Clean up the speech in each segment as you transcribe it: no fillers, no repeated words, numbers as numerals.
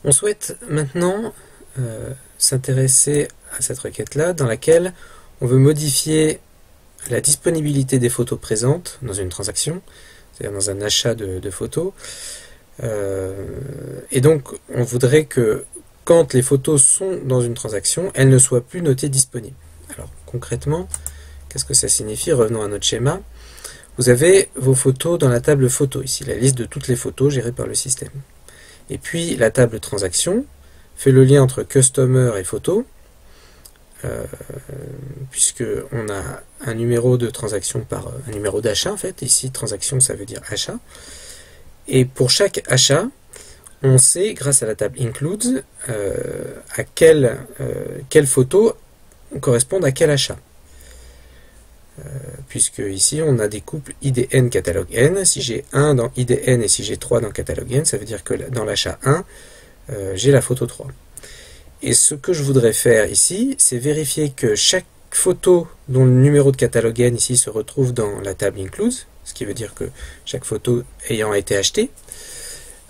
On souhaite maintenant s'intéresser à cette requête-là dans laquelle on veut modifier la disponibilité des photos présentes dans une transaction, c'est-à-dire dans un achat de photos. Et donc on voudrait que quand les photos sont dans une transaction, elles ne soient plus notées disponibles. Alors concrètement, qu'est-ce que ça signifie? Revenons à notre schéma. Vous avez vos photos dans la table photos, ici la liste de toutes les photos gérées par le système. Et puis la table transaction fait le lien entre customer et photo, puisque on a un numéro de transaction par un numéro d'achat en fait. Ici transaction ça veut dire achat. Et pour chaque achat, on sait grâce à la table includes à quelle photo correspondent à quel achat. Puisque ici on a des couples IDN catalogue N. Si j'ai 1 dans IDN et si j'ai 3 dans catalogue N, ça veut dire que dans l'achat 1, j'ai la photo 3. Et ce que je voudrais faire ici, c'est vérifier que chaque photo dont le numéro de catalogue N ici se retrouve dans la table includes, ce qui veut dire que chaque photo ayant été achetée,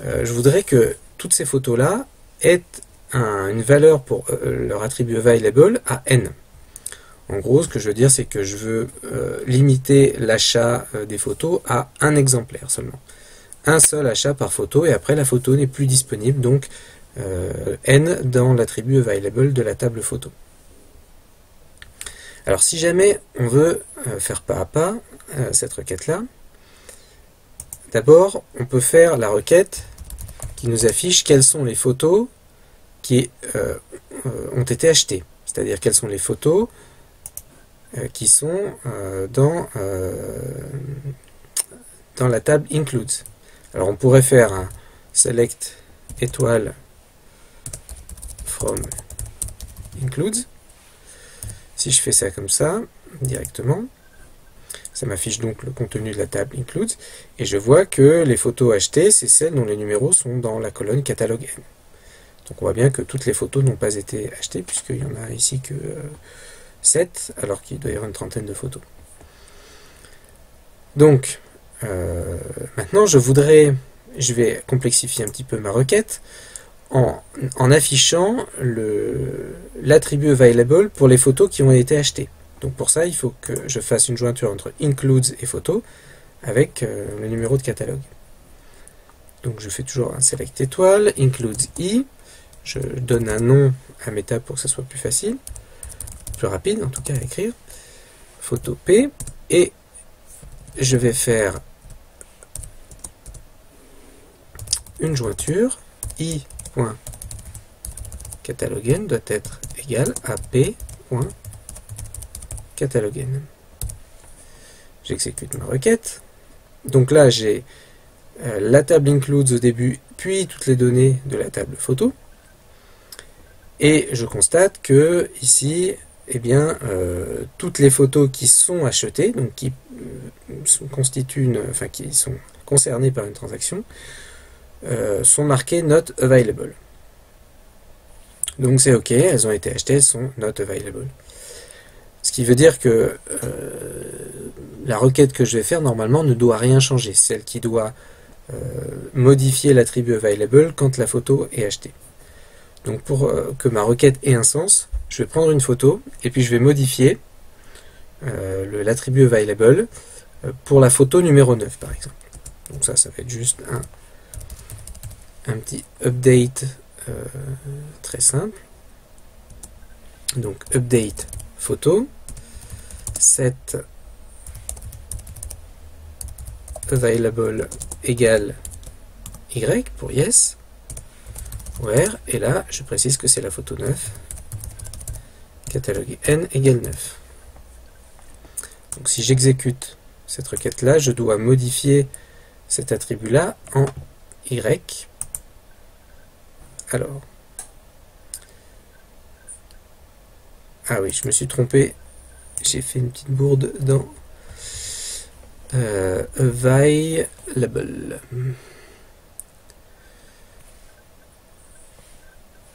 je voudrais que toutes ces photos-là aient une valeur pour leur attribut available à N. En gros, ce que je veux dire, c'est que je veux limiter l'achat des photos à un exemplaire seulement. Un seul achat par photo, et après la photo n'est plus disponible, donc N dans l'attribut available de la table photo. Alors si jamais on veut faire pas à pas cette requête-là, d'abord on peut faire la requête qui nous affiche quelles sont les photos qui ont été achetées. C'est-à-dire quelles sont les photos qui sont dans la table includes. Alors on pourrait faire un select étoile from includes. Si je fais ça comme ça directement, ça m'affiche donc le contenu de la table includes et je vois que les photos achetées, c'est celles dont les numéros sont dans la colonne catalogue N. Donc on voit bien que toutes les photos n'ont pas été achetées puisqu'il y en a ici que 7, alors qu'il doit y avoir une trentaine de photos. Donc, maintenant je vais complexifier un petit peu ma requête en affichant l'attribut available pour les photos qui ont été achetées. Donc pour ça, il faut que je fasse une jointure entre includes et photos avec le numéro de catalogue. Donc je fais toujours un select étoile, includes i, je donne un nom à mes tables pour que ce soit plus facile, plus rapide en tout cas à écrire, photo P, et je vais faire une jointure i.catalogue doit être égal à p.catalogue. J'exécute ma requête. Donc là j'ai la table includes au début, puis toutes les données de la table photo. Et je constate que ici, eh bien, toutes les photos qui sont achetées, donc qui qui sont concernées par une transaction, sont marquées not available. Donc c'est OK, elles ont été achetées, elles sont not available. Ce qui veut dire que la requête que je vais faire normalement ne doit rien changer, celle qui doit modifier l'attribut available quand la photo est achetée. Donc pour que ma requête ait un sens, je vais prendre une photo et puis je vais modifier l'attribut available pour la photo numéro 9 par exemple. Donc ça va être juste un petit update très simple. Donc update photo, set available égale y pour yes, where, et là je précise que c'est la photo 9, catalogue n égale 9. Donc si j'exécute cette requête là, je dois modifier cet attribut là en y. Alors, ah oui, je me suis trompé, j'ai fait une petite bourde dans available.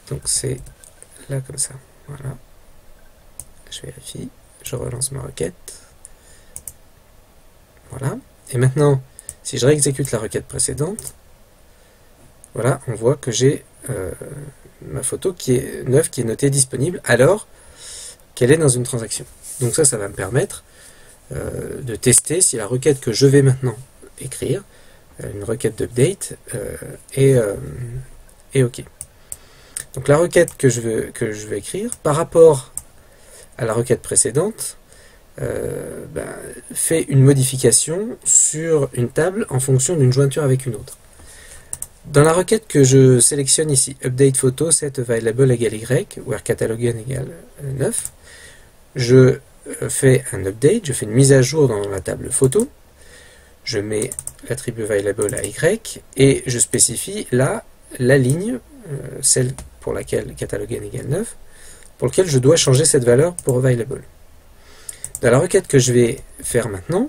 Donc c'est là comme ça, voilà. Je vérifie, je relance ma requête. Voilà. Et maintenant, si je réexécute la requête précédente, voilà, on voit que j'ai ma photo qui est neuve, qui est notée disponible, alors qu'elle est dans une transaction. Donc ça va me permettre de tester si la requête que je vais maintenant écrire, une requête d'update, est OK. Donc la requête que je vais écrire, par rapport à la requête précédente, fait une modification sur une table en fonction d'une jointure avec une autre. Dans la requête que je sélectionne ici, update photo set available égale y, where catalogen égale 9, je fais un update, je fais une mise à jour dans la table photo, je mets l'attribut available à y et je spécifie là la ligne, celle pour laquelle catalogen égale 9, pour laquelle je dois changer cette valeur pour available. Dans la requête que je vais faire maintenant,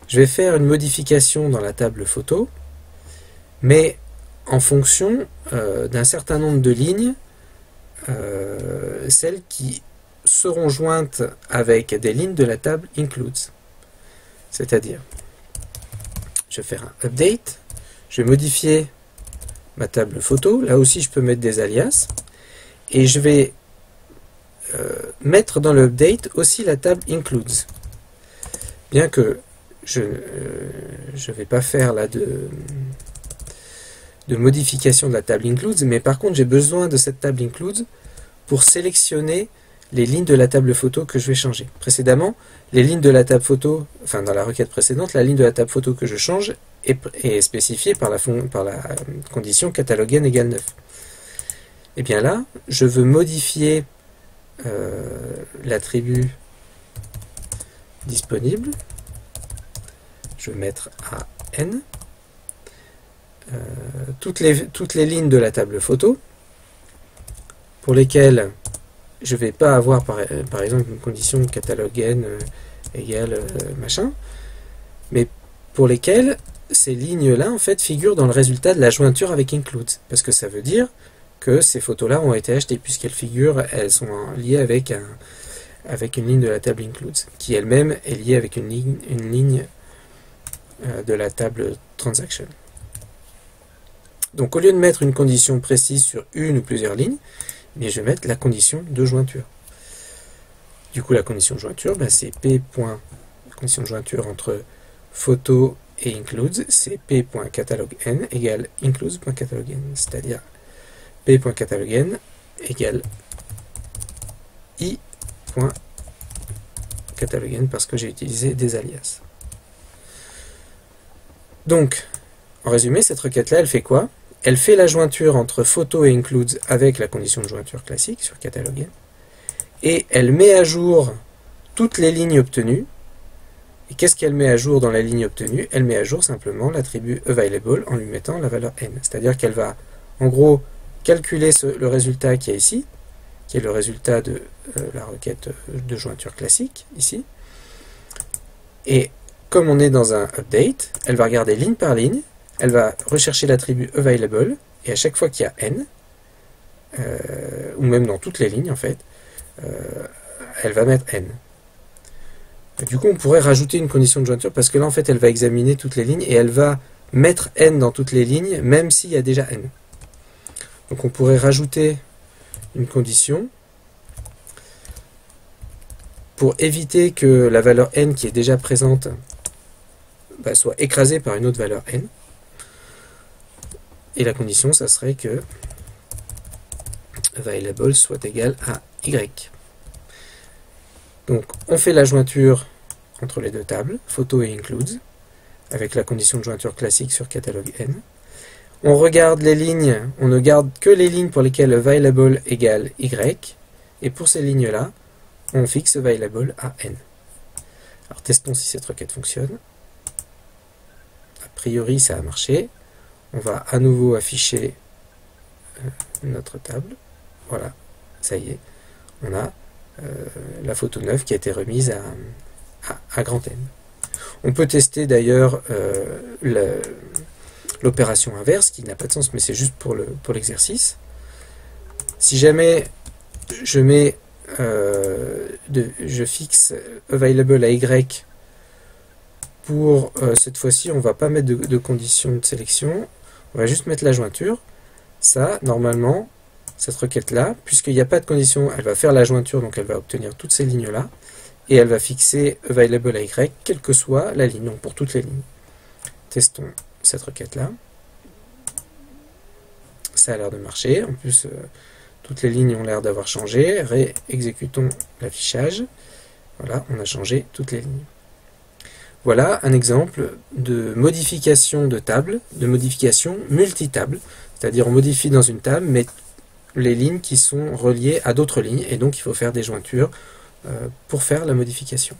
je vais faire une modification dans la table photo, mais en fonction d'un certain nombre de lignes, celles qui seront jointes avec des lignes de la table includes. C'est-à-dire, je vais faire un update, je vais modifier ma table photo, là aussi je peux mettre des alias, et je vais mettre dans le update aussi la table includes. Bien que je ne vais pas faire là de modification de la table includes, mais par contre j'ai besoin de cette table includes pour sélectionner les lignes de la table photo que je vais changer. Précédemment, les lignes de la table photo, enfin dans la requête précédente, la ligne de la table photo que je change est spécifiée par la condition catalogen égale 9. Et bien là, je veux modifier l'attribut disponible. Je vais mettre à n. Toutes les lignes de la table photo pour lesquelles je ne vais pas avoir par exemple une condition catalogen égale machin, mais pour lesquelles ces lignes-là en fait figurent dans le résultat de la jointure avec includes, parce que ça veut dire que ces photos-là ont été achetées puisqu'elles figurent, elles sont liées avec une ligne de la table includes, qui elle-même est liée avec une ligne de la table transaction. Donc au lieu de mettre une condition précise sur une ou plusieurs lignes, je vais mettre la condition de jointure. Du coup la condition de jointure, c'est p. Condition de jointure entre photo et includes, c'est p.catalogen égale includes.catalogen, c'est-à-dire p.catalogen égale i.catalogen parce que j'ai utilisé des alias. Donc, en résumé, cette requête-là, elle fait quoi? Elle fait la jointure entre photo et includes avec la condition de jointure classique sur catalogen, et elle met à jour toutes les lignes obtenues. Et qu'est-ce qu'elle met à jour dans la ligne obtenue? Elle met à jour simplement l'attribut available en lui mettant la valeur n. C'est-à-dire qu'elle va, en gros, calculer le résultat qui est ici, qui est le résultat de la requête de jointure classique, ici. Et comme on est dans un update, elle va regarder ligne par ligne, elle va rechercher l'attribut available, et à chaque fois qu'il y a n, ou même dans toutes les lignes en fait, elle va mettre n. Et du coup, on pourrait rajouter une condition de jointure, parce que là en fait, elle va examiner toutes les lignes, et elle va mettre n dans toutes les lignes, même s'il y a déjà n. Donc on pourrait rajouter une condition pour éviter que la valeur n qui est déjà présente soit écrasée par une autre valeur n. Et la condition, ça serait que available soit égal à y. Donc on fait la jointure entre les deux tables, photo et includes, avec la condition de jointure classique sur catalogue n. On regarde les lignes, on ne garde que les lignes pour lesquelles available égale y, et pour ces lignes-là, on fixe available à n. Alors testons si cette requête fonctionne. A priori ça a marché. On va à nouveau afficher notre table. Voilà, ça y est, on a la photo neuve qui a été remise à grand N. On peut tester d'ailleurs l'opération inverse, qui n'a pas de sens, mais c'est juste pour l'exercice. Si jamais je fixe available à Y, pour cette fois-ci, on ne va pas mettre de condition de sélection, on va juste mettre la jointure. Ça, normalement, cette requête-là, puisqu'il n'y a pas de condition, elle va faire la jointure, donc elle va obtenir toutes ces lignes-là, et elle va fixer available à y, quelle que soit la ligne, donc pour toutes les lignes. Testons cette requête-là. Ça a l'air de marcher. En plus, toutes les lignes ont l'air d'avoir changé. Réexécutons l'affichage. Voilà, on a changé toutes les lignes. Voilà un exemple de modification de table, de modification multitable. C'est-à-dire on modifie dans une table, mais les lignes qui sont reliées à d'autres lignes, et donc il faut faire des jointures pour faire la modification.